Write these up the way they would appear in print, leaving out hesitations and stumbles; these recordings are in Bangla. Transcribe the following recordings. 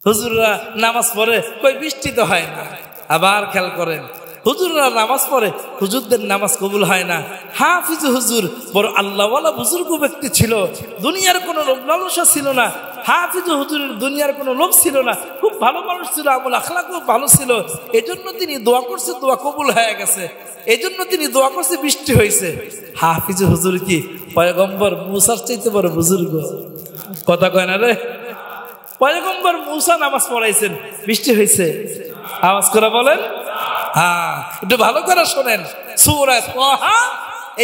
হুজুররা নামাজ পড়ে কই বৃষ্টি তো হয় না। আবার খেয়াল করেন, হুজুররা নামাজ পড়ে, হুজুরদের নামাজ কবুল হয় না। হাফিজ হুজুর বড় আল্লাহওয়ালা বুজুর্গ ব্যক্তি ছিল, দুনিয়ার কোনো লোভ লালসা ছিল না। হাফিজ হুজুরের দুনিয়ার কোনো লোভ ছিল না, খুব ভালো মানুষ ছিল, আমল আখলাক খুব ভালো ছিল। এজন্য তিনি দোয়া করছে, দোয়া কবুল হয়ে গেছে। এজন্য তিনি দোয়া করছে, বৃষ্টি হয়েছে। হাফিজ হুজুর কি পয়গম্বর মুসার চাইতে বড় বুজুর্গ? কথা কয় না রে। পয়গম্বর মুসা নামাজ পড়াইছেন, বৃষ্টি হয়েছে। আওয়াজ করে বলেন হ্যাঁ। একটু ভালো করে শোনেন, সূরা তাহা,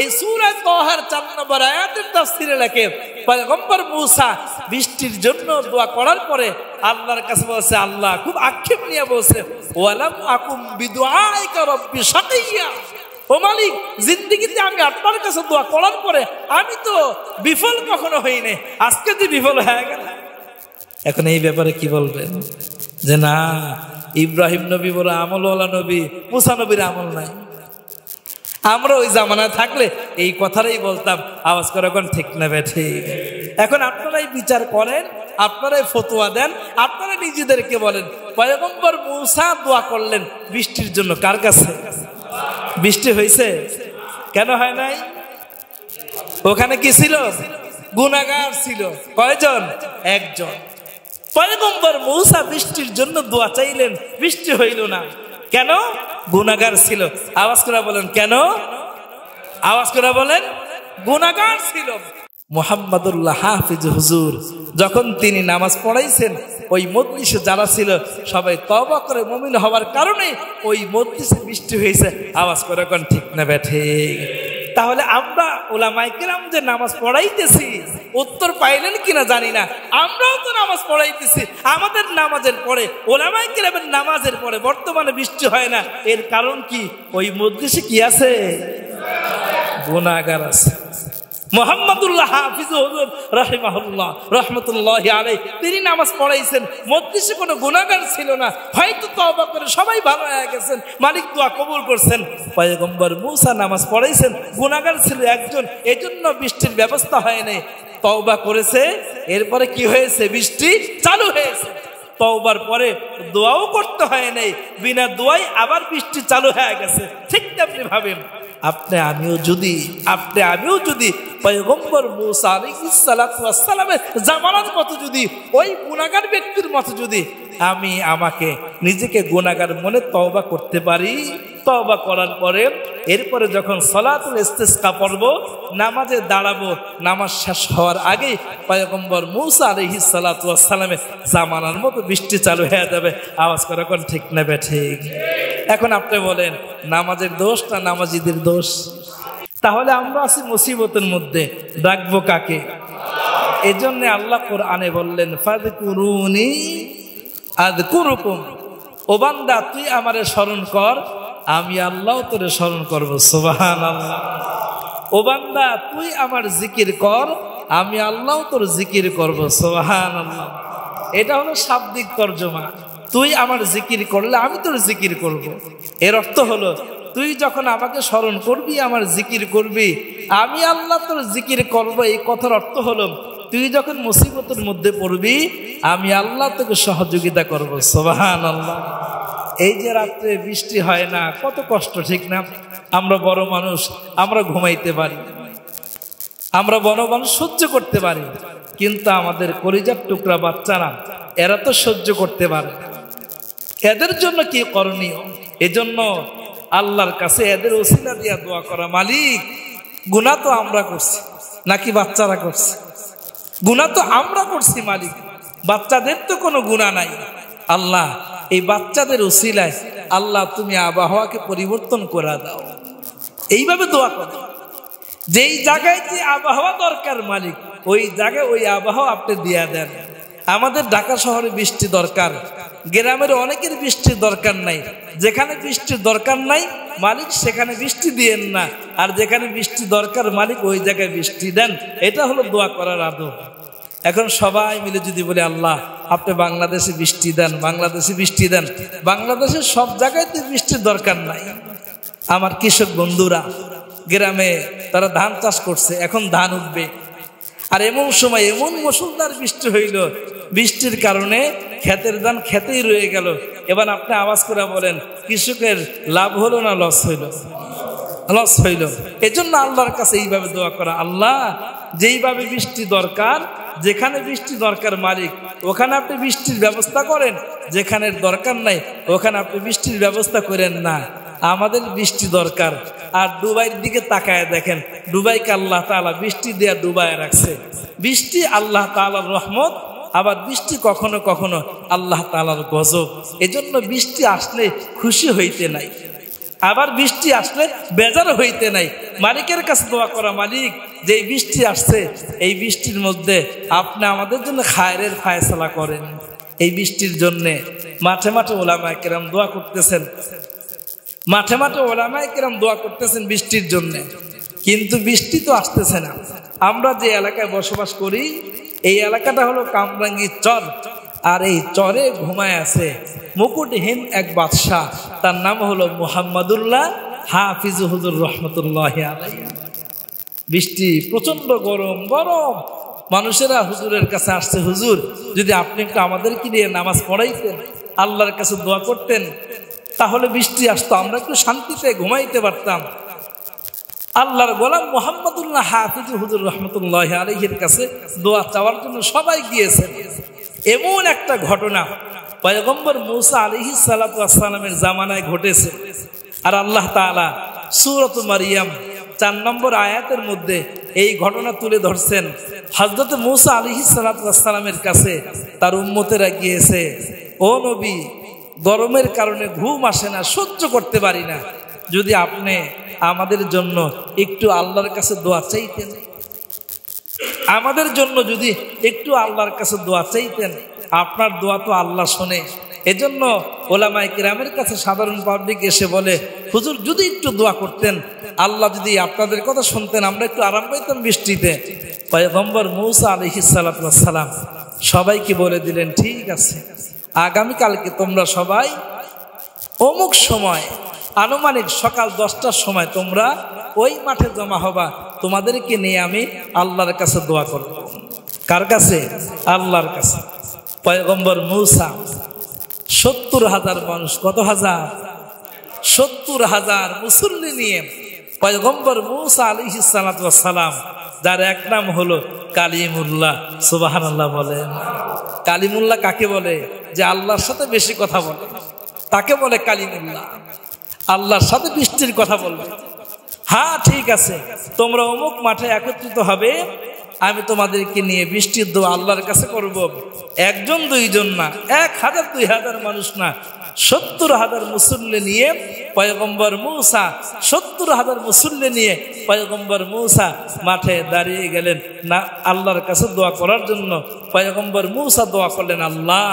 এই সূরা তাহার 4 নম্বর আয়াতের তাফসীরে লেখে পয়গম্বর মুসা বৃষ্টির জন্য দোয়া করার পরে আল্লাহর কাছে বলছে, আল্লাহ খুব আক্ষেপ নিয়ে বলছে, ওয়ালাম আকুম বিদুআইকা রাব্বি শাকিয়্যা, ও মালিক জিন্দেগিতে আমি আপনার কাছে দোয়া করার পরে আমি তো বিফল কখনো হইনি, আজকে যে বিফল হয়ে গেল। এখন এই ব্যাপারে কি বলবেন? যে না, ইব্রাহিম নবী বড় আমলওয়ালা নবী, মুসা নবীর আমল নাই। আমরা ওই জামানায় থাকলে এই কথাটাই বলতাম। আওয়াজ করে এখন ঠিক না ঠিক? এখন আপনারাই বিচার করেন, আপনারাই ফতোয়া দেন, আপনারা নিজেদেরকে বলেন পয়গম্বর মুসা দোয়া করলেন বৃষ্টির জন্য, কার কাছে? বৃষ্টি হয়েছে? কেন হয় নাই? ওখানে কি ছিল? গুনাহগার ছিল। কয়জন? একজন। পয়গম্বর মুসা বৃষ্টির জন্য দোয়া চাইলেন, বৃষ্টি হইল না। কেন? গুনাহগার ছিল। আওয়াজ করে বলেন কেন? আওয়াজ করে বলেন, গুনাহগার ছিল। মুহাম্মদুল্লাহ হাফিজ হুজুর যখন তিনি নামাজ পড়াইছেন, ওই মজলিসে যারা ছিল সবাই তওবা করে মুমিন হওয়ার কারণে ওই মজলিসে বৃষ্টি হয়েছে। আওয়াজ করে এখন ঠিক না ঠিক? তাহলে আমরা উলামায়ে কেরাম যে নামাজ পড়াইতেছি, উত্তর পাইলেন কিনা জানি না, আমরাও তো নামাজ পড়াইতেছি। আমাদের নামাজের পরে, উলামায়ে কেরামের নামাজের পরে বর্তমানে বৃষ্টি হয় না। এর কারণ কি? ওই মজলিসে কি আছে? গুনাহগার আছে। মুহাম্মদুল্লাহ হাফিজ হুজুর রাহিমাহুল্লাহ রাহমাতুল্লাহি আলাইহি তিনি নামাজ পড়াইছেন, মজলিসে কোনো গুনাহগার ছিল না। হয়তো তওবা করে সবাই ভালো হয়ে গেছেন, মালিক দোয়া কবুল করছেন। পয়গম্বর মুসা নামাজ পড়াইছেন, গুনাহগার ছিল একজন, এজন্য বৃষ্টির ব্যবস্থা হয় নাই। তওবা করেছে, এরপরে কি হয়েছে? বৃষ্টি চালু হয়েছে। তওবার পরে দোয়াও করতে হয় নাই, বিনা দোয়াই আবার বৃষ্টি চালু হয়ে গেছে। ঠিক তেমনি ভাবেন আপনি আমিও যদি পয়গম্বর মুসা আলাইহিস সালাতু ওয়াস সালামের জামানার মতো যদি, ওই গুনাহগার ব্যক্তির মতো যদি আমাকে নিজেকে গুনাহগার মনে তওবা করতে পারি, তওবা করার পরে এরপরে যখন সালাতুল ইস্তিসকা পড়ব, নামাজে দাঁড়াবো, নামাজ শেষ হওয়ার আগেই পয়গম্বর মুসা আলাইহিস সালাতু ওয়াস সালামের জামানার মতো বৃষ্টি চালু হয়ে যাবে। আওয়াজ করে কোন ঠিক না ঠিক? এখন আপনি বলেন নামাজের দোষ না নামাজিদের দোষ? তাহলে আমরা আছি মুসিবতের মধ্যে, ডাকবো কাকে? এজন্য আল্লাহ কোরআনে বললেন ফাযকুরুনি আযকুরুকুম, ও বান্দা তুই আমারে স্মরণ কর, আমি আল্লাহ তোরে স্মরণ করব। সুবহানাল্লাহ। ও বান্দা তুই আমার জিকির কর, আমি আল্লাহ তোর জিকির করব। সুবহানাল্লাহ। এটা হলো শাব্দিক তর্জমা। তুই আমার জিকির করলে আমি তোর জিকির করব। এর অর্থ হলো তুই যখন আমাকে স্মরণ করবি, আমার জিকির করবি, আমি আল্লাহ তোর জিকির করব। এই কথার অর্থ হলো তুই যখন মুসিবতের মধ্যে পড়বি, আমি আল্লাহ তোকে সহযোগিতা করব। সুবহানাল্লাহ। এই যে রাত্রে বৃষ্টি হয় না, কত কষ্ট, ঠিক না? আমরা বড় মানুষ, আমরা ঘুমাইতে পারি, আমরা বড় মানুষ সহ্য করতে পারি, কিন্তু আমাদের কলিজার টুকরা বাচ্চারা এরা তো সহ্য করতে পারে। এদের জন্য কি করণীয়? এজন্য আল্লাহর কাছে এদের ওসিলা দিয়া দোয়া করা, মালিক গুনাহ তো আমরা করছি নাকি বাচ্চারা করছে? গুনাহ তো আমরা করছি মালিক, বাচ্চাদের তো কোনো গুনাহ নাই। আল্লাহ এই বাচ্চাদের ওসিলায় আল্লাহ তুমি আবহাওয়াকে পরিবর্তন করে দাও। এইভাবে দোয়া করো। যেই জায়গায় যে আবহাওয়া দরকার মালিক, ওই জায়গায় ওই আবহাওয়া আপনি দিয়া দেন। আমাদের ঢাকা শহরে বৃষ্টি দরকার, গ্রামের অনেকের বৃষ্টির দরকার নাই। যেখানে বৃষ্টির দরকার নাই মালিক সেখানে বৃষ্টি দিয়েন না, আর যেখানে বৃষ্টি দরকার মালিক ওই জায়গায় বৃষ্টি দেন। এটা হলো দোয়া করার আদব। এখন সবাই মিলে যদি বলে আল্লাহ আপনি বাংলাদেশে বৃষ্টি দেন, বাংলাদেশে বৃষ্টি দেন, বাংলাদেশের সব জায়গায় বৃষ্টির দরকার নাই। আমার কৃষক বন্ধুরা গ্রামে তারা ধান চাষ করছে, এখন ধান উঠবে, আর এমন সময় এমন মুষলধার বৃষ্টি হইল, বৃষ্টির কারণে ক্ষেতের ধান খেতেই রয়ে গেল। এবার আপনি আওয়াজ করে বলেন, কৃষকের লাভ হলো না লস হইল? লস হইল। এজন্য আল্লাহর কাছে এইভাবে দোয়া করা, আল্লাহ যেইভাবে বৃষ্টি দরকার, যেখানে বৃষ্টি দরকার মালিক ওখানে আপনি বৃষ্টির ব্যবস্থা করেন, যেখানে দরকার নাই ওখানে আপনি বৃষ্টির ব্যবস্থা করেন না। আমাদের বৃষ্টি দরকার। আর দুবাইয়ের দিকে তাকায় দেখেন, দুবাইকে আল্লাহ তাআলা বৃষ্টি দেয়া ডুবায় রাখছে। বৃষ্টি আল্লাহ তাআলার রহমত, আবার বৃষ্টি কখনো কখনো আল্লাহ তাআলার গজব। এজন্য বৃষ্টি আসলে খুশি হইতে নাই, আবার বৃষ্টি আসলে বেজার হইতে নাই। মালিকের কাছে দোয়া করা, মালিক যে বৃষ্টি আসছে এই বৃষ্টির মধ্যে আপনি আমাদের জন্য খায়রের ফায়সালা করেন। এই বৃষ্টির জন্যে মাঠে মাঠে উলামায়ে কেরাম দোয়া করতেছেন, মাঠে মাঠে উলামায়ে কেরাম দোয়া করতেছেন বৃষ্টির জন্যে, কিন্তু বৃষ্টি তো আসতেছে না। আমরা যে এলাকায় বসবাস করি এই এলাকাটা হলো কামরাঙ্গী চর, আর এই চরে ঘুমায় আছে মুকুটহীন এক বাদশাহ, তার নাম হলো মুহাম্মাদুল্লাহ হাফিজ হুজুর রহমতুল্লাহ আলাইহি। বৃষ্টি প্রচন্ড গরম, গরম। মানুষেরা হুজুরের কাছে আসছে, হুজুর যদি আপনি একটু আমাদেরকে নিয়ে নামাজ পড়াইতেন, আল্লাহর কাছে দোয়া করতেন, তাহলে বৃষ্টি আসতো, আমরা একটু শান্তিতে ঘুমাইতে পারতাম। আল্লাহর গোলাম মুহাম্মাদুল্লাহ হাফিজ হুজুর রহমতুল্লাহ আলাইহির কাছে দোয়া চাওয়ার জন্য সবাই গিয়েছেন। এমন একটা ঘটনা পয়গম্বর মূসা আলাইহিস সালাতু ওয়াস সালামের জামানায় ঘটেছে। আর আল্লাহ তাআলা সূরাত মারইয়াম 4 নম্বর আয়াতের মধ্যে এই ঘটনা তুলে ধরছেন। হযরত মূসা আলাইহিস সালাতু ওয়াস সালামের কাছে তার উম্মতেরা গিয়েছে, ও নবী গরমের কারণে ঘুম আসে না, সহ্য করতে পারি না, যদি আপনি আমাদের জন্য একটু আল্লাহর কাছে দোয়া চাইতেন, আমাদের জন্য যদি একটু আল্লাহর কাছে দোয়া চাইতেন, আপনার দোয়া তো আল্লাহ শোনে। এজন্য ওলামায়ে কেরামের কাছে সাধারণ পাবলিক এসে বলে, হুজুর যদি একটু দোয়া করতেন, আল্লাহ যদি আপনাদের কথা শুনতেন, আমরা একটু আরাম পাইতাম বৃষ্টিতে। পয়গম্বর মূসা আলাইহিস সালাতু ওয়াস সালাম সবাইকে বলে দিলেন, ঠিক আছে, আগামীকালকে তোমরা সবাই অমুক সময় আনুমানিক সকাল 10টার সময় তোমরা ওই মাঠে জমা হবা, তোমাদেরকে নিয়ে আমি আল্লাহর কাছে দোয়া করব। কার কাছে? আল্লাহর কাছে। পয়গম্বর মূসা 70,000 মানুষ, কত হাজার? 70,000 মুসল্লি নিয়ে পয়গম্বর মূসা আলাইহিস সালাতু ওয়াস সালাম, যার এক নাম হলো কালিমুল্লাহ, সুবহানাল্লাহ বলেন। কালিমুল্লাহ কাকে বলে? যে আল্লাহর সাথে বেশি কথা বলে তাকে বলে কালিমুল্লাহ। আল্লাহর সাথে বৃষ্টির কথা বলবে, হ্যাঁ ঠিক আছে, তোমরা অমুক মাঠে একত্রিত হবে, আমি তোমাদেরকে নিয়ে বৃষ্টির দোয়া আল্লাহর কাছে করব। একজন দুইজন না, 1000 2000 মানুষ না, 70,000 মুসল্লি নিয়ে পয়গম্বর মূসা 70,000 মুসল্লি নিয়ে পয়গম্বর মূসা মাঠে দাঁড়িয়ে গেলেন না আল্লাহর কাছে দোয়া করার জন্য। পয়গম্বর মূসা দোয়া করলেন, আল্লাহ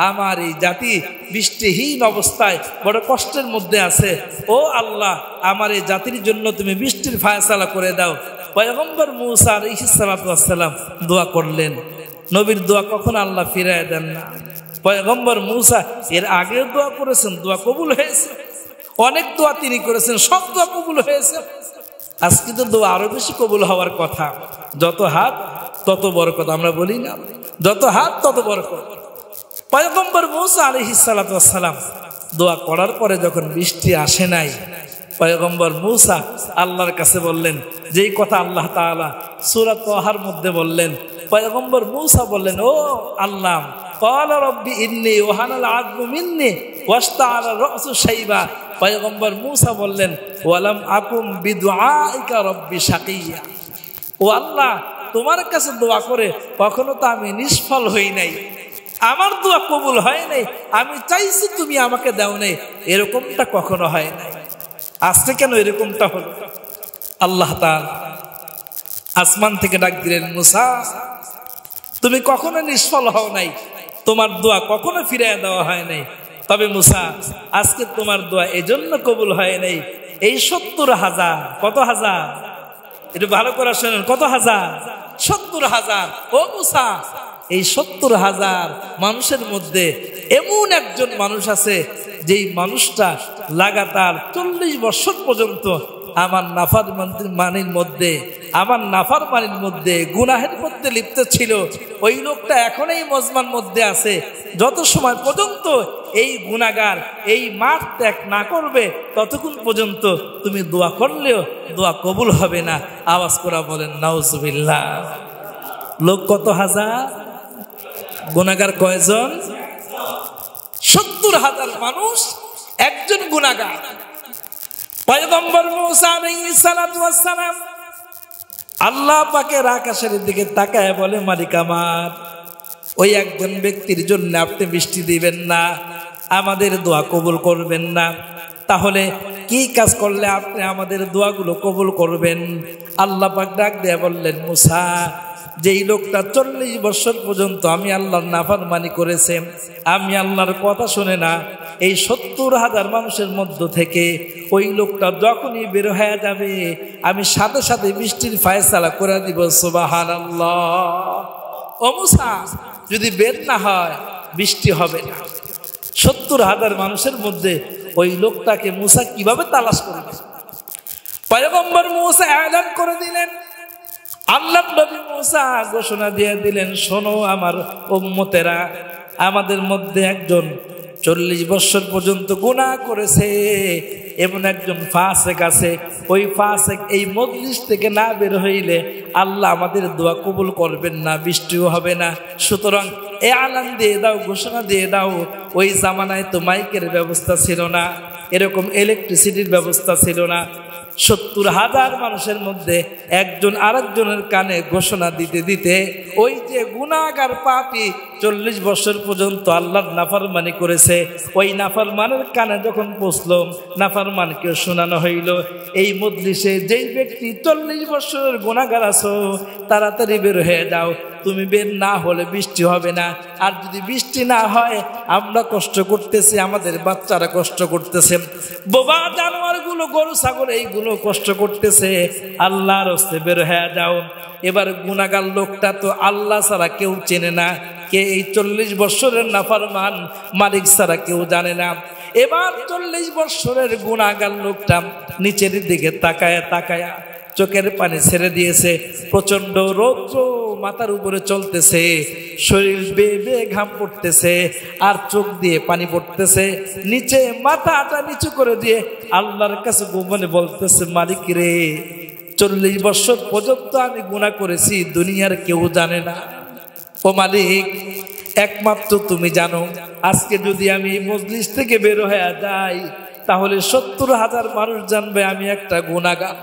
আমার এই জাতি বৃষ্টিহীন অবস্থায় বড় কষ্টের মধ্যে আছে, ও আল্লাহ আমার এই জাতির জন্য তুমি বৃষ্টির ফায়সালা করে দাও। পয়গম্বর মূসা আলাইহিস সালাতু ওয়াস সালাম দোয়া করলেন। নবীর দোয়া কখনো আল্লাহ ফিরায় দেন না। পয়গম্বর মূসা এর আগেও দোয়া করেছেন, দোয়া কবুল হয়েছে। অনেক দোয়া তিনি করেছেন, সব দোয়া কবুল হয়েছে। আজকে তো দোয়া আরো বেশি কবুল হওয়ার কথা। যত হাত তত বরকত, আমরা বলি না, যত হাত তত বরকত। পয়গম্বর মূসা আলাইহিস সালাতু ওয়াস সালাম দোয়া করার পরে যখন বৃষ্টি আসে নাই, পয়গম্বর মূসা আল্লাহর কাছে বললেন যেই কথা আল্লাহ তাআলা সূরা তাহার মধ্যে বললেন। পয়গম্বর মূসা বললেন, ও আল্লাহ, ক্বালা রাব্বি ইন্নী ওয়াহানাল আযমু মিন্নী ওয়াশতাআলা রাসু শাইবা। পয়গম্বর মূসা বললেন, ওয়ালাম আকুম বিদুআইকা রাব্বি শাকিয়া। ও আল্লাহ, তোমার কাছে দোয়া করে কখনো তো আমি নিষ্ফল হই নাই, আমার দোয়া কবুল হয় নাই, আমি চাইছি তুমি আমাকে দাও নাই, এরকমটা কখনো হয় নাই। আজকে কেন এরকমটা হলো? আল্লাহ তাআলা আসমান থেকে ডাক দিলেন, মূসা তুমি কখনো নিষ্ফল হও নাই, তোমার দোয়া কখনো ফিরিয়ে দেওয়া হয় নাই। তবে মূসা আজকে তোমার দোয়া এজন্য কবুল হয় নাই, এই 70,000, কত হাজার? একটু ভালো করে শুনেন, কত হাজার? 70,000। ও মূসা, এই 70,000 মানুষের মধ্যে এমন একজন মানুষ আছে যেই মানুষটা লাগাতার 40 বছর পর্যন্ত আমার নাফরমানির মধ্যে গুনাহের মধ্যে লিপ্ত ছিল, ওই লোকটা এখন এই মজমার মধ্যে আছে। যত সময় পর্যন্ত এই গুনাহগার এই মাঠ ত্যাগ না করবে ততক্ষণ পর্যন্ত তুমি দোয়া করলেও দোয়া কবুল হবে না। আওয়াজ করে বলেন নাউজুবিল্লাহ। লোক কত হাজার, গুনাহগার কয়জন? 70,000 মানুষ, একজন গুনাহগার। পয়গম্বর মূসা আলাইহিস সালাতু ওয়াস সালাম আল্লাহ পাকের আকাশের দিকে তাকায় বলে, মালিক আমার, ওই একজন ব্যক্তির জন্য আপনি বৃষ্টি দিবেন না, আমাদের দোয়া কবুল করবেন না, তাহলে কি কাজ করলে আপনি আমাদের দোয়াগুলো কবুল করবেন? আল্লাহ পাক ডাক দিয়ে বললেন, মূসা, যেই লোকটা 40 বছর পর্যন্ত আমি আল্লাহর নাফরমানি করেছে, আমি আল্লাহর কথা শুনে না, এই 70,000 মানুষের মধ্য থেকে ওই লোকটা যখনই বের হয়ে যাবে আমি সাথে সাথে বৃষ্টির ফায়সালা করে দিব। সুবহানাল্লাহ। ও মূসা, যদি বের না হয় বৃষ্টি হবে না। 70,000 মানুষের মধ্যে ওই লোকটাকে মূসা কিভাবে তালাশ করবে? পয়গম্বর মূসা এলান করে দিলেন, আল্লাহর নবী মূসা ঘোষণা দিয়ে দিলেন, শোনো আমার উম্মতেরা, আমাদের মধ্যে একজন 40 বছর পর্যন্ত গুনাহ করেছে, এমন একজন ফাসিক আছে। ওই ফাসিক এই মজলিস থেকে না বের হইলে আল্লাহ আমাদের দোয়া কবুল করবেন না, বৃষ্টিও হবে না। সুতরাং এ আলান দিয়ে দাও, ঘোষণা দিয়ে দাও। ওই জামানায় তো মাইকের ব্যবস্থা ছিল না, এরকম ইলেকট্রিসিটির ব্যবস্থা ছিল না। 70,000 মানুষের মধ্যে একজন আরেকজনের কানে ঘোষণা দিতে দিতে ওই যে গুনাহগার পাপী 40 বছর পর্যন্ত আল্লাহর নাফরমানি করেছে, ওই নাফরমানের কানে যখন পৌঁছলো, নাফরমানকে শোনানো হইল, এই মজলিসে যেই ব্যক্তি 40 বছরের গুনাহগার আছো, তাড়াতাড়ি বের হয়ে যাও, তুমি বের না হলে বৃষ্টি হবে না। আর যদি বৃষ্টি না হয় আমরা কষ্ট করতেছি, আমাদের বাচ্চারা কষ্ট করতেছে, বোবা জানোয়ারগুলো, গরু ছাগল এইগুলো কষ্ট করতেছে, আল্লাহর রাস্তায় বের হয়ে যাও। এবার গুনাহগার লোকটা তো আল্লাহ ছাড়া কেউ চেনে না, কে এই 40 বছরের নাফরমান, মালিক ছাড়া কেউ জানে না। এবার 40 বছরের গুনাহগার লোকটা নিচের দিকে তাকায়া তাকায়া চোখের পানি ছেড়ে দিয়েছে। প্রচন্ড রৌদ্র মাথার উপরে চলতেছে, শরীর বেয়ে বেয়ে ঘাম পড়তেছে, আর চোখ দিয়ে পানি পড়তেছে। নিচে মাথাটা নিচু করে দিয়ে আল্লাহর কাছে গোপনে বলতেছে, মালিক রে, 40 বছর পর্যন্ত আমি গুনাহ করেছি, দুনিয়ার কেউ জানে না। ও মালিক, একমাত্র তুমি জানো। আজকে যদি আমি এই মজলিস থেকে বের হয়ে যাই তাহলে 70,000 মানুষ জানবে আমি একটা গুনাহগার।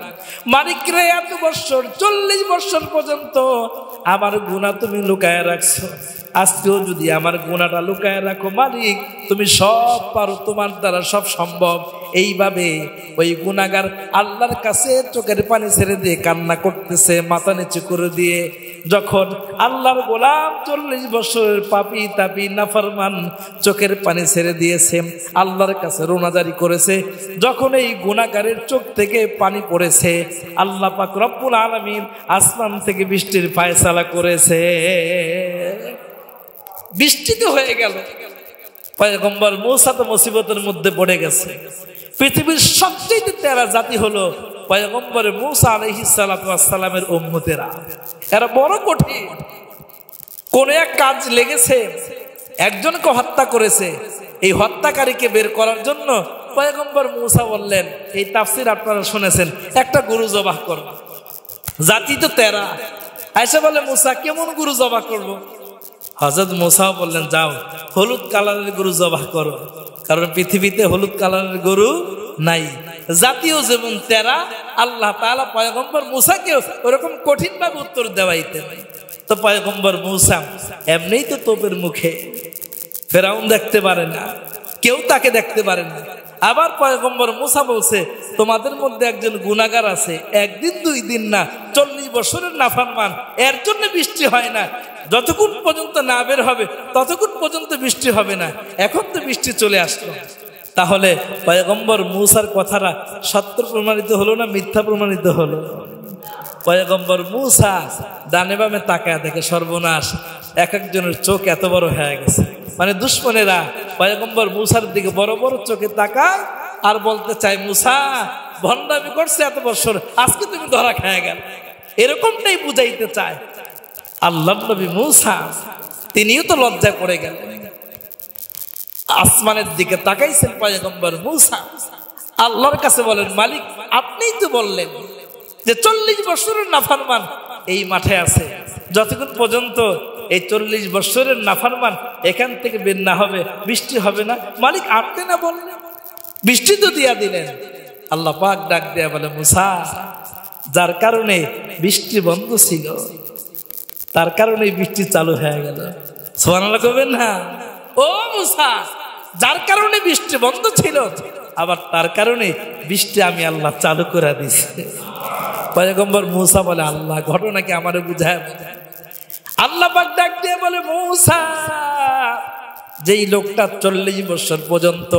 মালিক রে, এত বছর 40 বছর পর্যন্ত আমার গুনাহ তুমি লুকায় রাখছো, আজকেও যদি আমার গুনাহটা লুকায় রাখো মালিক, তুমি সব পারো, তোমার দ্বারা সব সম্ভব। এইভাবে ওই গুনাহগার আল্লাহর কাছে চোখের পানি ছেড়ে দিয়ে কান্না করতেছে, মাথা নিচু করে দিয়ে। যখন আল্লাহর গোলাম 40 বছরের পাপী তাপী নাফরমান চোখের পানি ছেড়ে দিয়েছে, আল্লাহর কাছে রোনাজারি করেছে, যখন এই গুনাহগারের চোখ থেকে পানি পড়েছে, আল্লাহ পাক রব্বুল আলামিন আসমান থেকে বৃষ্টির ফায়সালা করেছে। বৃষ্টি তো হয়ে গেল। পয়গম্বর মূসা তো মুসিবতের মধ্যে পড়ে গেছে। পৃথিবীর সবচেয়ে তেরা জাতি হলো পয়গম্বর মূসা আলাইহিস সালাতু ওয়াস সালামের উম্মতেরা। এরা বড় কঠিন। কোন এক কাজ লেগেছে, একজনকে হত্যা করেছে, এই হত্যাকারীকে বের করার জন্য পয়গম্বর মূসা বললেন, এই তাফসীর আপনারা শুনেছেন, একটা গরু জবাহ করো। জাতি তো তেরা। আয়েশা বলে, মূসা কেমন গরু জবাহ করব? হযরত মূসা বললেন, যাও হলুদ কালারের গরু জবাহ করো, কারণ পৃথিবীতে হলুদ কালারের গরু নাই। জাতীয় যেমন তেরা, আল্লাহ তাআলা পয়গম্বর মূসাকেও ওরকম কঠিন ভাবে উত্তর দেওয়াইতেন। তো পয়গম্বর মূসা এমনিই তো তোপের মুখে, ফেরাউন দেখতে পারে না, কেউ তাকে দেখতে পারে না। আবার পয়গম্বর মূসা বলছে, তোমাদের মধ্যে একজন গুনাহগার আছে, একদিন 2 দিন না, 40 বছরের নাফরমান, এর জন্য বৃষ্টি হয় না। যতক্ষণ পর্যন্ত না বের হবে ততক্ষণ পর্যন্ত বৃষ্টি হবে না। এখন তো বৃষ্টি চলে আসলো। তাহলে পয়গম্বর মূসার কথাটা সত্য প্রমাণিত হলো না মিথ্যা প্রমাণিত হলো? পয়গম্বর মূসা ডানে বামে তাকায় দেখে সর্বনাশ, এক একজনের চোখ এত বড় হয়ে গেছে। মানে দুশ্মনেরা পয়গম্বর মূসার দিকে বড় বড় চোখে তাকায় আর বলতে চায়, মূসা ভণ্ডামি করছে এত বছর, আজকে তুমি ধরা খেয়ে গেল, এরকমটাই বুঝাইতে চায়। আল্লাহর নবী মূসা তিনিও তো লজ্জা করে গেলেন, আসমানের দিকে তাকাইছেন পয়গম্বর মূসা, আল্লাহর কাছে বলেন, মালিক আপনিই তো বললেন যে 40 বছরের নাফরমান এই মাঠে আছে, যতক্ষণ পর্যন্ত এই 40 বছরের নাফরমান এখান থেকে বের না হবে বৃষ্টি হবে না। মালিক আপনি না বললেন, বৃষ্টি তো দিয়া দিলেন। আল্লাহ পাক ডাক দেয়া বলে, মূসা যার কারণে বৃষ্টি বন্ধ ছিল তার কারণে বৃষ্টি চালু হয়ে গেল। সুবহানাল্লাহ কইবেন না? ও মূসা, যার কারণে বৃষ্টি বন্ধ ছিল আবার তার কারণে বৃষ্টি আমি আল্লাহ চালু করে দিয়েছি। পয়গম্বর মূসা বলে, আল্লাহ ঘটনাকে আমারে বুঝায়। আল্লাহ পাক ডাক দিয়ে বলে, মূসা যেই লোকটা 40 বছর পর্যন্ত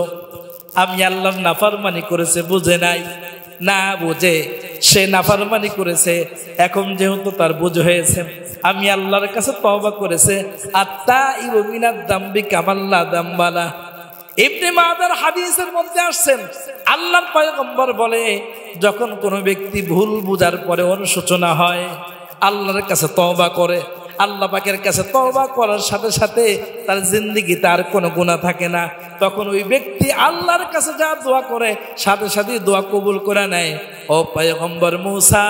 আমি আল্লাহর নাফরমানি করেছে, বুঝে নাই, না বুঝে সে নাফরমানি করেছে, এখন যেহেতু তার বুঝ হয়েছে, আমি আল্লাহর কাছে তওবা করেছে, আত্তা ইমিনাদ দাম্বি কামাল্লা দাম্বালা। ইবনে মাজার হাদিসের মধ্যে আসছেন, আল্লাহর পয়গম্বর বলে, যখন কোনো ব্যক্তি ভুল বুঝার পরে অনুশোচনা হয়, আল্লাহর কাছে তওবা করে, আল্লাহ পাকের কাছে তওবা করার সাথে সাথে তার জিন্দেগিতে আর কোনো গুনাহ থাকে না, তখন ওই ব্যক্তি আল্লাহর কাছে যা দোয়া করে সাথে সাথে দোয়া কবুল করে নেয়। ও পয়গম্বর মূসা,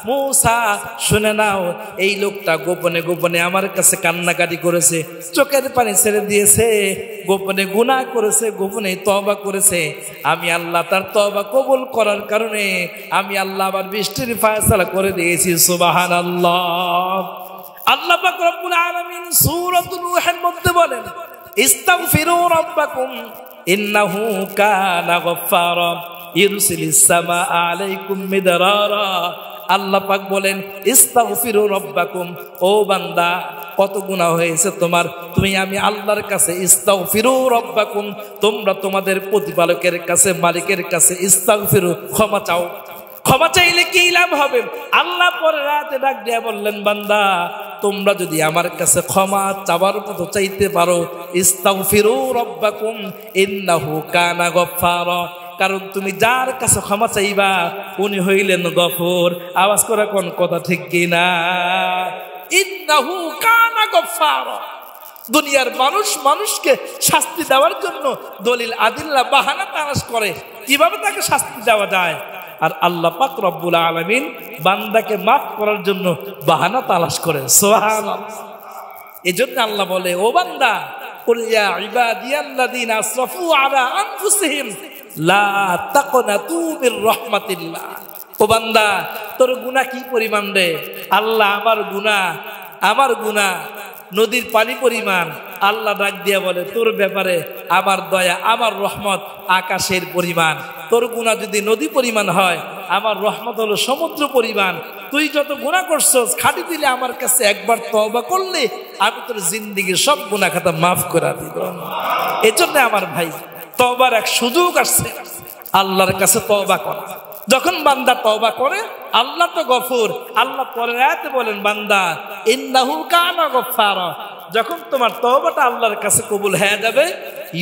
মূসা শুনে নাও, এই লোকটা গোপনে গোপনে আমার কাছে কান্নাকাটি করেছে, চোখের পানি ছেড়ে দিয়েছে, গোপনে গুনাহ করেছে, গোপনে তওবা করেছে, আমি আল্লাহ তার তওবা কবুল করার কারণে আমি আল্লাহ আবার বৃষ্টির ফায়সালা করে দিয়েছি। সুবহানাল্লাহ। আল্লাহ পাক রব্বুল আলামিন সূরাতুল নূহের মধ্যে বলেন, ইস্তাগফিরু রাব্বাকুম ইন্নাহু কানা গফফারা ইরসিলিস সামা আলাইকুম মিদরারা। আল্লাহ পাক বলেন, ইস্তাগফিরু রাব্বাকুম, ও বান্দা কত গুনাহ হয়েছে তোমার, তুমি আমি আল্লাহর কাছে ইস্তাগফিরু রাব্বাকুম, তোমরা তোমাদের প্রতিপালকের কাছে, মালিকের কাছে ইস্তাগফিরু, ক্ষমা চাও। ক্ষমা চাইলে কি লাভ হবে? আল্লাহ পরে রাতে ডাক দিয়া বললেন, বান্দা তোমরা যদি আমার কাছে ক্ষমা চাওয়ার মতো চাইতে পারো, ইস্তাগফিরু রাব্বাকুম ইন্নাহু কানা গফফারা, কারণ তুমি যার কাছে ক্ষমা চাইবা উনি হইলেন গফুর। আওয়াজ করে কোন কথা ঠিক কিনা? ইন্নাহু কানা গফফারা। দুনিয়ার মানুষ মানুষকে শাস্তি দেওয়ার জন্য দলিল আদিল্লা বাহানা তালাশ করে কিভাবে তাকে শাস্তি দেওয়া যায়, আর আল্লাহ পাক রব্বুল আলামিন বান্দাকে মাফ করার জন্য বাহানা তালাশ করে। সুবহানাল্লাহ। এজন্য আল্লাহ বলে, ও বান্দা, কুল ইয়া ইবাদিয়াল্লাযিনা আসরাফু আলা আনফুসিহিম লা তাকনাতু মির রাহমাতিল্লাহ। ও বান্দা, তোর গুনাহ কি পরিমাণ রে? আল্লাহ, আমার গুনাহ নদীর পানি পরিমাণ। আল্লাহ ডাক দিয়া বলে, তোর ব্যাপারে আমার দয়া, আমার রহমত আকাশের পরিমাণ। তোর গুনাহ যদি নদী পরিমাণ হয়, আমার রহমত হলো সমুদ্র পরিমাণ। তুই যত গুনাহ করছস, খাটি দিলে আমার কাছে একবার তওবা করলে আমি তোর জিন্দেগির সব গুনাহ খাতা মাফ করে দিব। এজন্য আমার ভাই, তওবার এক সুযোগ আসছে, আল্লাহর কাছে তওবা করা। যখন বান্দা তওবা করে, আল্লাহ তো গফুর। আল্লাহ পরের আয়াতে বলেন, বান্দা ইন্নাহু কানা গফফারা, যখন তোমার তওবাটা আল্লাহর কাছে কবুল হয়ে যাবে,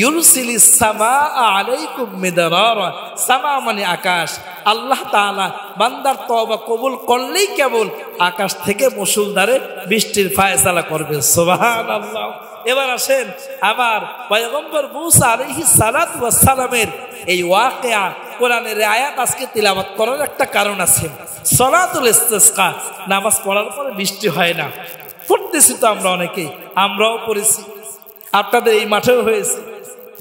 ইউরসিলিস সামা আলাইকুম মিদরারা। সামা মানে আকাশ। আল্লাহ তাআলা বান্দার তওবা কবুল করলেই কেবল আকাশ থেকে মুষলধারে বৃষ্টির ফায়সালা করবে। সুবহানাল্লাহ। এবার আসেন, আমার পয়গম্বর মূসা আলাইহিস সালাতু ওয়াস সালামের এই ওয়াকিয়া, কোরআনের আয়াত আজকে তিলাওয়াত করার একটা কারণ আছে। সালাতুল ইস্তিসকা, নামাজ পড়ার পরে বৃষ্টি হয় না, পড়তেছি তো আমরা অনেকেই, আমরাও পড়েছি, আপনাদের এই মাঠেও হয়েছে,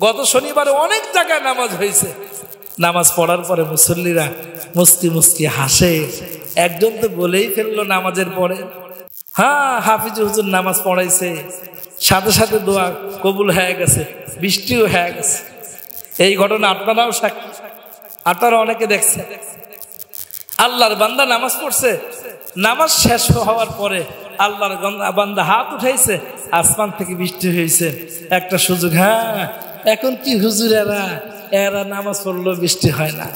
গত শনিবারে অনেক জায়গায় নামাজ হয়েছে। নামাজ পড়ার পরে মুসল্লিরা মুস্কি মুস্কি হাসে। একজন তো বলেই ফেললো নামাজের পরে, হ্যাঁ হাফিজ হুজুর নামাজ পড়াইছে, সাথে সাথে দোয়া কবুল হয়ে গেছে, বৃষ্টিও হয়ে গেছে। এই ঘটনা আপনারাও সাক্ষী, আপনারা অনেকে দেখছে। আল্লাহর বান্দা নামাজ পড়ছে, নামাজ শেষ হওয়ার পরে আল্লাহর বান্দা হাত উঠাইছে, আসমান থেকে বৃষ্টি হয়েছে, একটা সুযোগ। হ্যাঁ, এখন কি হুজুর এরা নামাজ পড়লো বৃষ্টি হয় না,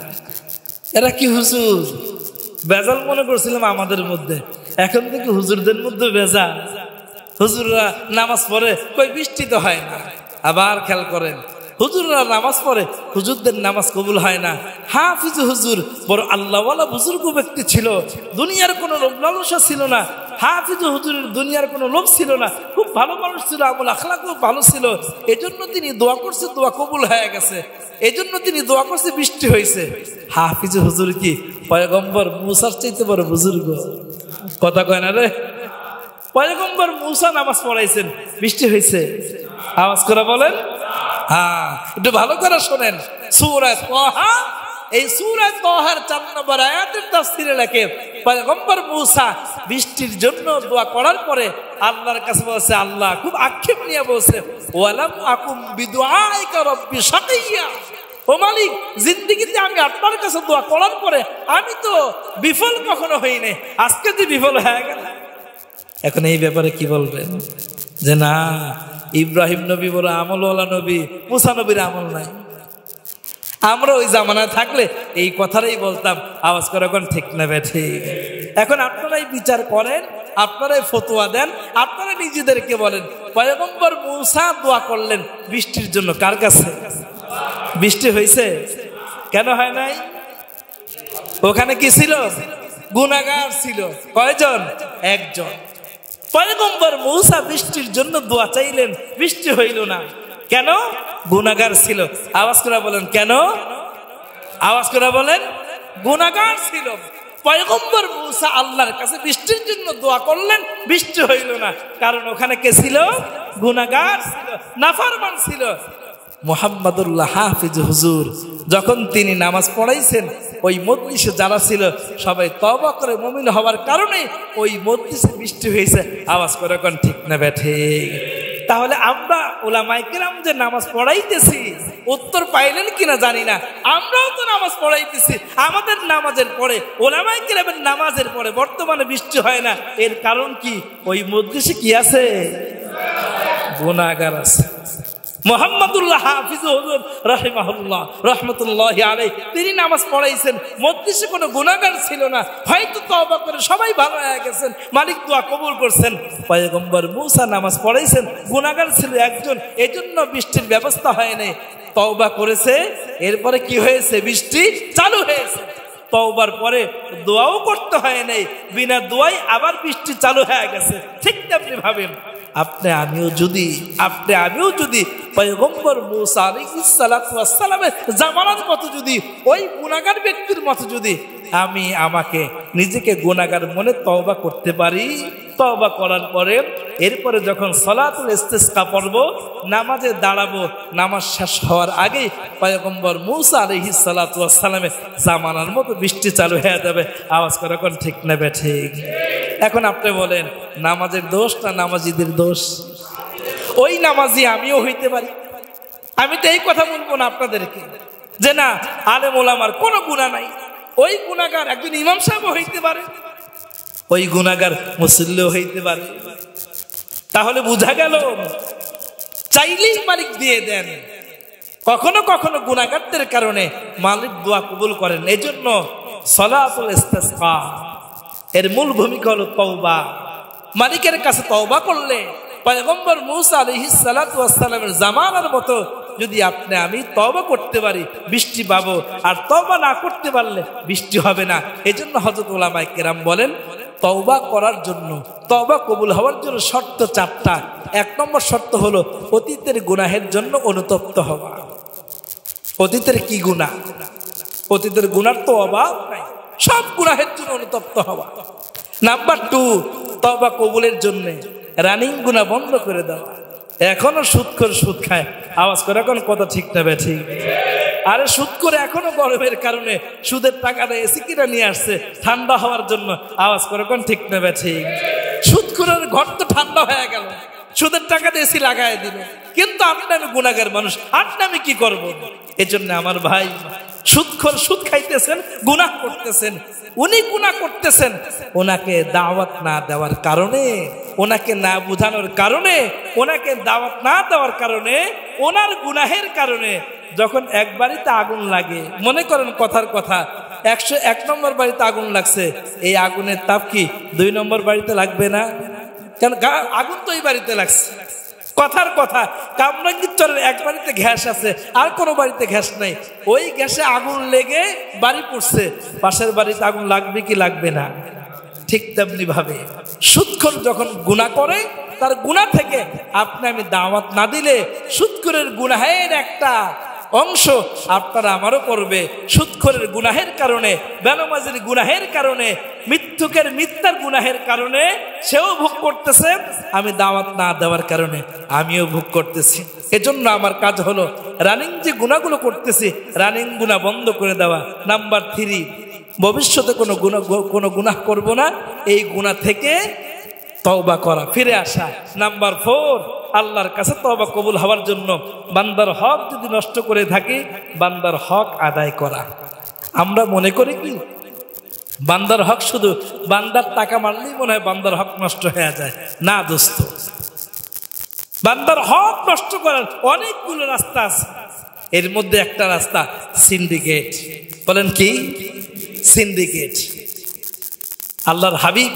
এরা কি হুজুর? বেজাল মনে করছিলাম আমাদের মধ্যে, এখন থেকে হুজুরদের মধ্যে বেজাল। হুজুররা নামাজ পড়ে, কই বৃষ্টি তো হয় না। আবার খেয়াল করেন, হুজুররা নামাজ পড়ে, হুজুরদের নামাজ কবুল হয় না। হাফিজ হুজুর বড় আল্লাহওয়ালা বুজুর্গ ব্যক্তি ছিল, দুনিয়ার কোনো লোভ লালসা ছিল না। হাফিজ হুজুরের দুনিয়ার কোনো লোভ ছিল না, খুব ভালো মানুষ ছিল, আমল আখলাক খুব ভালো ছিল। এজন্য তিনি দোয়া করছে, দোয়া কবুল হয়ে গেছে। এজন্য তিনি দোয়া করছে, বৃষ্টি হয়েছে। হাফিজ হুজুর কি পয়গম্বর মুসার চাইতে বড় বুজুর্গ? কথা কয় না রে। পয়গম্বর মুসা নামাজ পড়াইছেন, বৃষ্টি হয়েছে। আওয়াজ করে বলেন হ্যাঁ। একটু ভালো করে শোনেন, সূরা তাহা, এই সূরা তাহার 4 নম্বর আয়াতের তাফসীরে লেখে পয়গম্বর মুসা বৃষ্টির জন্য দোয়া করার পরে আল্লাহর কাছে বলছে, আল্লাহ খুব আক্ষেপ নিয়ে বলছে, ওয়ালাম আকুম বিদুআইকা রাব্বি শাকিয়া, ও মালিক জিন্দেগিতে আমি আপনার কাছে দোয়া করার পরে আমি তো বিফল কখনো হইনি, আজকে যে বিফল হয়ে গেল। এখন এই ব্যাপারে কি বলবেন? যে না, ইব্রাহিম নবী বড় আমলওয়ালা নবী, মুসা নবীর আমল নাই। আমরা ওই জামানায় থাকলে এই কথাটাই বলতাম। আওয়াজ করে এখন ঠিক না ঠিক? এখন আপনারাই বিচার করেন, আপনারাই ফতোয়া দেন, আপনারা নিজেদেরকে বলেন, পয়গম্বর মুসা দোয়া করলেন বৃষ্টির জন্য, কার কাছে? বৃষ্টি হয়েছে? কেন হয় নাই? ওখানে কি ছিল? গুনাহগার ছিল। কয়জন? একজন। পয়গম্বর মুসা বৃষ্টির জন্য দোয়া চাইলেন, বৃষ্টি হইল না। কেন? গুনাহগার ছিল। আওয়াজ করে বলেন কেন? আওয়াজ করে বলেন, গুনাহগার ছিল। পয়গম্বর মুসা আল্লাহর কাছে বৃষ্টির জন্য দোয়া করলেন, বৃষ্টি হইল না। কারণ ওখানে কে ছিল? গুনাহগার ছিল, নাফরমান ছিল। মুহাম্মদুল্লাহ হাফিজ হুজুর যখন তিনি নামাজ পড়াইছেন, ওই মজলিসে যারা ছিল সবাই তওবা করে মুমিন হওয়ার কারণে ওই মজলিসে বৃষ্টি হয়েছে। আওয়াজ করে কোন ঠিক না ঠিক? তাহলে আমরা উলামায়ে কেরাম যে নামাজ পড়াইতেছি, উত্তর পাইলেন কিনা জানি না, আমরাও তো নামাজ পড়াইতেছি। আমাদের নামাজের পরে, উলামায়ে কেরামের নামাজের পরে বর্তমানে বৃষ্টি হয় না। এর কারণ কি? ওই মজলিসে কি আছে? গুনাহগার আছে। মুহাম্মদুল্লাহ হাফিজ হুজুর রাহিমাহুল্লাহ রাহমাতুল্লাহি আলাইহি তিনি নামাজ পড়াইছেন, মজলিসে কোনো গুনাহগার ছিল না। হয়তো তওবা করে সবাই ভালো হয়ে গেছেন, মালিক দোয়া কবুল করছেন। পয়গম্বর মুসা নামাজ পড়াইছেন, গুনাহগার ছিল একজন, এজন্য বৃষ্টির ব্যবস্থা হয় নাই। তওবা করেছে, এরপরে কি হয়েছে? বৃষ্টি চালু হয়েছে। তওবার পরে দোয়াও করতে হয় নাই, বিনা দোয়াই আবার বৃষ্টি চালু হয়ে গেছে। ঠিক তেমনি ভাবেন আপনি আমিও যদি পয়গম্বর মুসা আলাইহিস সালাতু ওয়াস সালামের জামানার মতো যদি, ওই গুনাহগার ব্যক্তির মতো যদি আমাকে নিজেকে গুনাহগার মনে তওবা করতে পারি, তওবা করার পরে এরপরে যখন সালাতুল ইস্তিসকা পড়ব, নামাজে দাঁড়াবো, নামাজ শেষ হওয়ার আগে পয়গম্বর মুসা আলাইহিস সালাতু ওয়াস সালামের জামানার মতো বৃষ্টি চালু হয়ে যাবে। আওয়াজ করে কোন ঠিক না ঠিক? এখন আপনি বলেন, নামাজের দোষ না নামাজিদের দোষ? ওই নামাজি আমিও হইতে পারি। আমি তো এই কথা বলবো না আপনাদেরকে যে না আলেম ওলামার কোনো গুনাহ নাই। ওই গুনাহগার একজন ইমাম সাহেব হইতে পারে, ওই গুনাহগার মুসল্লিও হইতে পারে। তাহলে বোঝা গেল চাইলেই মালিক দিয়ে দেন। কখনো কখনো গুনাহগারদের কারণে মালিক দোয়া কবুল করেন। এজন্য সালাতুল ইস্তিসকা এর মূল ভূমিকা হলো তওবা। মালিকের কাছে তওবা করলে পয়গম্বর মুসা আলাইহিস সালাতু ওয়াস সালামের জামানার মতো যদি আমি তওবা করতে পারি, বৃষ্টি পাবো। আর তওবা না করতে পারলে বৃষ্টি হবে না। এজন্য হযরত উলামায়ে কেরাম বলেন, তওবা করার জন্য, তওবা কবুল হওয়ার জন্য শর্ত 4টা। 1 নম্বর শর্ত হলো অতীতের গুনাহের জন্য অনুতপ্ত হওয়া। অতীতের কি গুনাহ? অতীতের গুনার তো অভাব নাই, সব গুনাহের জন্য অনুতপ্ত হওয়া। নাম্বার 2, তওবা কবুলের জন্য রানিং গুনাহ বন্ধ করে দেওয়া। এখনো সুদখোর সুদ খায়। আওয়াজ করে এখন কথা ঠিক না ঠিক? আরে সুদ করে এখনো গরমের কারণে সুদের টাকাটা এসি কিনা নিয়ে আসছে ঠান্ডা হওয়ার জন্য। আওয়াজ করে এখন ঠিক না ঠিক? সুদ করে ঘর তো ঠান্ডা হয়ে গেল, সুদের টাকাটা এসি লাগাই দিল, কিন্তু আমি গুনাহগার মানুষ, আমি কি করব? এজন্য আমার ভাই, সুদখোর সুদ খাইতেছেন, গুনাহ করতেছেন, উনি গুনাহ করতেছেন, ওনাকে দাওয়াত না দেওয়ার কারণে, ওনাকে না বুঝানোর কারণে, ওনাকে দাওয়াত না দেওয়ার কারণে, ওনার গুনাহের কারণে যখন এক বাড়িতে আগুন লাগে, মনে করেন কথার কথা 101 নম্বর বাড়িতে আগুন লাগছে, এই আগুনের তাপ কি 2 নম্বর বাড়িতে লাগবে না? কারণ আগুন তো এই বাড়িতে লাগছে। কথার কথা, কামরাঙ্গীরচরের এক বাড়িতে গ্যাস আছে, আর কোনো বাড়িতে গ্যাস নাই। ওই গ্যাসে আগুন লেগে বাড়ি পড়ছে, পাশের বাড়িতে আগুন লাগবে কি লাগবে না? ঠিক তেমনি ভাবে সুদখোর যখন গুনাহ করে, তার গুনাহ থেকে আপনি আমি দাওয়াত না দিলে সুদখোরের গুনাহের একটা অংশ আপনারা আমারও করবে। সুদখোরের গুনাহের কারণে, বেনামাজির গুনাহের কারণে, মিথ্যার গুনাহের কারণে সেও ভোগ করতেছে, আমি দাওয়াত না দেওয়ার কারণে আমিও ভোগ করতেছি। এজন্য আমার কাজ হলো রানিং যে গুনাহগুলো করতেছি, রানিং গুনাহ বন্ধ করে দেওয়া। নাম্বার 3, ভবিষ্যতে কোনো গুনাহ করব না, এই গুনাহ থেকে তওবা করা, ফিরে আসা। নাম্বার 4, আল্লাহর কাছে তওবা কবুল হওয়ার জন্য বান্দার হক যদি নষ্ট করে থাকি, বান্দার হক আদায় করা। আমরা মনে করি কি বান্দার হক শুধু বান্দার টাকা মারলেই মনে হয় বান্দার হক নষ্ট হয়ে যায়। না দোস্ত, বান্দার হক নষ্ট করার অনেকগুলো রাস্তা আছে। এর মধ্যে একটা রাস্তা সিন্ডিকেট। বলেন কি? সিন্ডিকেট। আল্লাহর হাবিব